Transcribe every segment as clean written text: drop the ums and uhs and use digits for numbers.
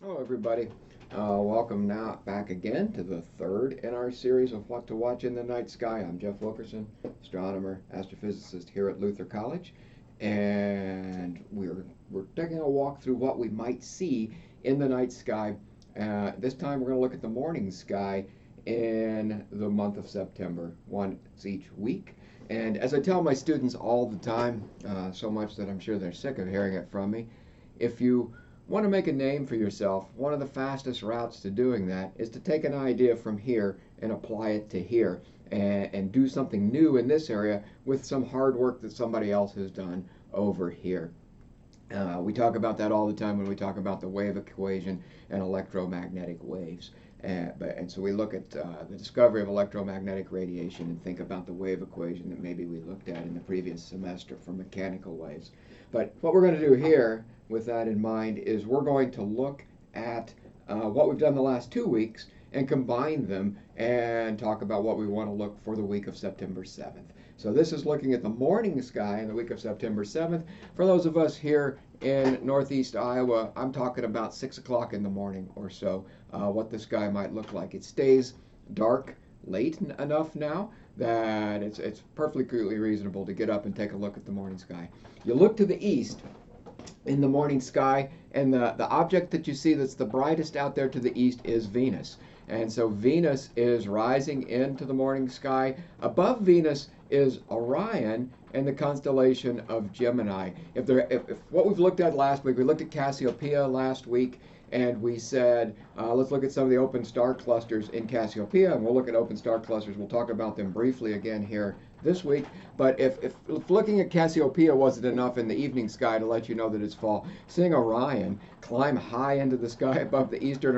Hello, everybody. Welcome now back again to the third in our series of What to Watch in the Night Sky. I'm Jeff Wilkerson, astronomer, astrophysicist here at Luther College, and we're taking a walk through what we might see in the night sky. This time, we're going to look at the morning sky in the month of September, once each week. And as I tell my students all the time, so much that I'm sure they're sick of hearing it from me, if you want to make a name for yourself, one of the fastest routes to doing that is to take an idea from here and apply it to here and do something new in this area with some hard work that somebody else has done over here. We talk about that all the time when we talk about the wave equation and electromagnetic waves. And so we look at the discovery of electromagnetic radiation and think about the wave equation that maybe we looked at in the previous semester for mechanical waves. But what we're going to do here with that in mind is we're going to look at what we've done the last 2 weeks and combine them and talk about what we want to look for the week of September 7th. So this is looking at the morning sky in the week of September 7th. For those of us here in northeast Iowa, I'm talking about 6 o'clock in the morning or so, what the sky might look like. It stays dark late enough now that it's perfectly reasonable to get up and take a look at the morning sky. You look to the east in the morning sky, and the object that you see that's the brightest out there to the east is Venus. And so Venus is rising into the morning sky. Above Venus is Orion and the constellation of Gemini. If what we've looked at last week, we looked at Cassiopeia last week, and we said, let's look at some of the open star clusters in Cassiopeia, and we'll look at open star clusters. We'll talk about them briefly again here this week. But if looking at Cassiopeia wasn't enough in the evening sky to let you know that it's fall, seeing Orion climb high into the sky above the eastern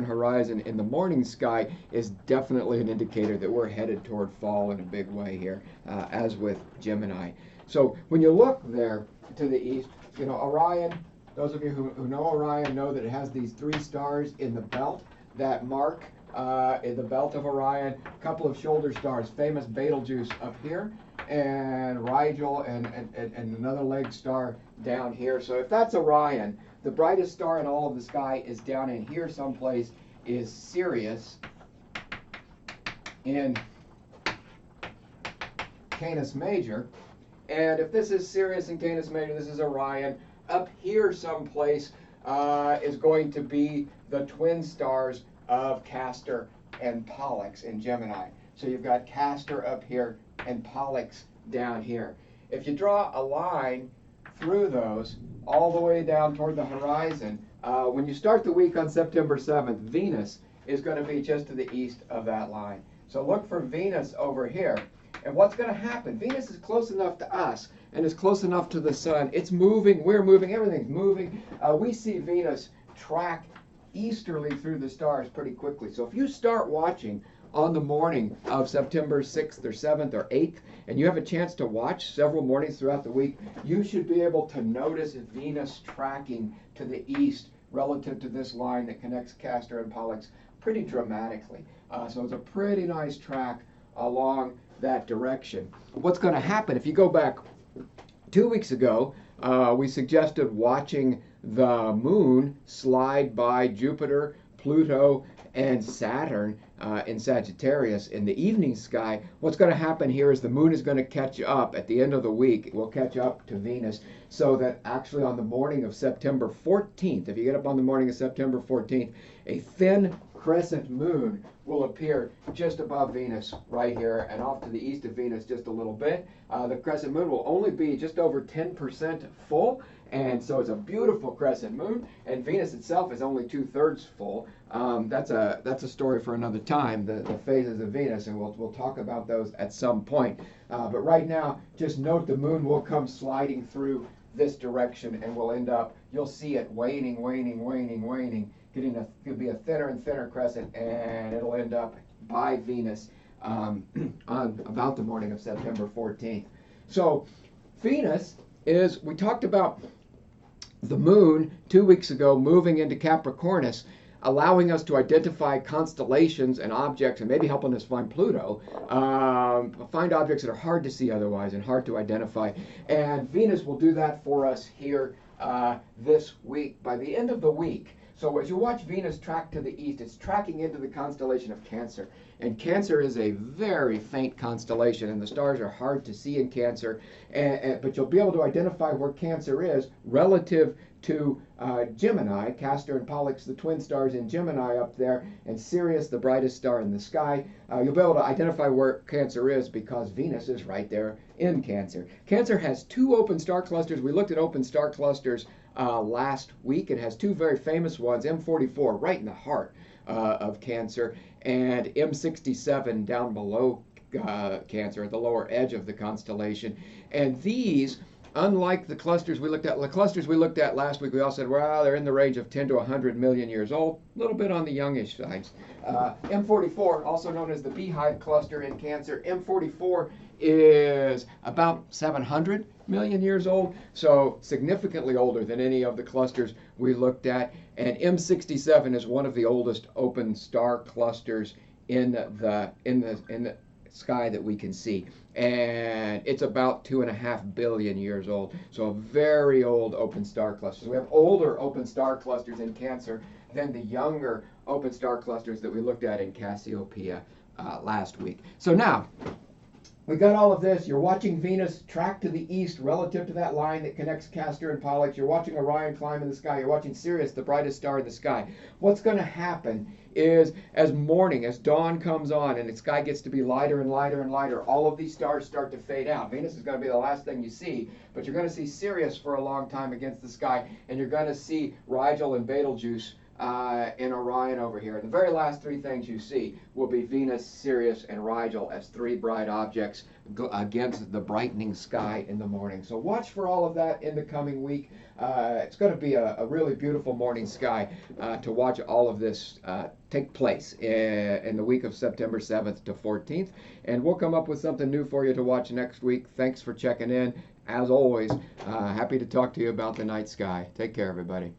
horizon in the morning sky is definitely an indicator that we're headed toward fall in a big way here, as with Gemini. So when you look there to the east, Orion, those of you who know Orion know that it has these three stars in the belt that mark in the belt of Orion, a couple of shoulder stars, famous Betelgeuse up here, and Rigel and another leg star down here. So if that's Orion, the brightest star in all of the sky is down in here someplace, is Sirius in Canis Major. And if this is Sirius in Canis Major, this is Orion. Up here someplace is going to be the twin stars of Castor and Pollux in Gemini. So you've got Castor up here and Pollux down here. If you draw a line through those all the way down toward the horizon, when you start the week on September 7th, Venus is going to be just to the east of that line. So look for Venus over here. And what's going to happen? Venus is close enough to us and is close enough to the sun. It's moving, we're moving, everything's moving. We see Venus track easterly through the stars pretty quickly. So if you start watching on the morning of September 6th or 7th or 8th, and you have a chance to watch several mornings throughout the week, you should be able to notice Venus tracking to the east relative to this line that connects Castor and Pollux pretty dramatically. So it's a pretty nice track along that direction. What's going to happen if you go back 2 weeks ago, we suggested watching the moon slide by Jupiter, Pluto, and Saturn in Sagittarius in the evening sky. What's going to happen here is the moon is going to catch up at the end of the week. It will catch up to Venus, so that actually on the morning of September 14th, if you get up on the morning of September 14th, a thin crescent moon will appear just above Venus right here and off to the east of Venus just a little bit. The crescent moon will only be just over 10% full, and so it's a beautiful crescent moon, and Venus itself is only 2/3 full. That's a story for another time, the phases of Venus, and we'll talk about those at some point. But right now, just note the moon will come sliding through this direction, and we'll end up, you'll see it waning, waning, waning, waning, it'll be a thinner and thinner crescent, and it'll end up by Venus on about the morning of September 14th. So Venus is, we talked about the moon 2 weeks ago moving into Capricornus, allowing us to identify constellations and objects, and maybe helping us find Pluto, find objects that are hard to see otherwise and hard to identify. And Venus will do that for us here this week. By the end of the week, So as you watch Venus track to the east, it's tracking into the constellation of Cancer. And Cancer is a very faint constellation, and the stars are hard to see in Cancer. But you'll be able to identify where Cancer is relative to Gemini, Castor and Pollux, the twin stars in Gemini up there, and Sirius, the brightest star in the sky. You'll be able to identify where Cancer is because Venus is right there in Cancer. Cancer has two open star clusters. We looked at open star clusters last week. It has two very famous ones, M44 right in the heart of Cancer, and M67 down below Cancer at the lower edge of the constellation. And these, unlike the clusters we looked at last week, we all said, well, they're in the range of 10 to 100 million years old, a little bit on the youngish side. M44, also known as the Beehive cluster in Cancer, M44 is about 700 million years old, so significantly older than any of the clusters we looked at. And M67 is one of the oldest open star clusters in the sky that we can see, and it's about 2.5 billion years old, so a very old open star cluster. So we have older open star clusters in Cancer than the younger open star clusters that we looked at in Cassiopeia last week. So now we got all of this. You're watching Venus track to the east relative to that line that connects Castor and Pollux. You're watching Orion climb in the sky. You're watching Sirius, the brightest star in the sky. What's going to happen is as dawn comes on and the sky gets to be lighter and lighter and lighter, all of these stars start to fade out. Venus is going to be the last thing you see, but you're going to see Sirius for a long time against the sky, and you're going to see Rigel and Betelgeuse in Orion over here. The very last three things you see will be Venus, Sirius, and Rigel as three bright objects against the brightening sky in the morning. So watch for all of that in the coming week. It's going to be a really beautiful morning sky to watch all of this take place in the week of September 7th to 14th. And we'll come up with something new for you to watch next week. Thanks for checking in. As always, happy to talk to you about the night sky. Take care, everybody.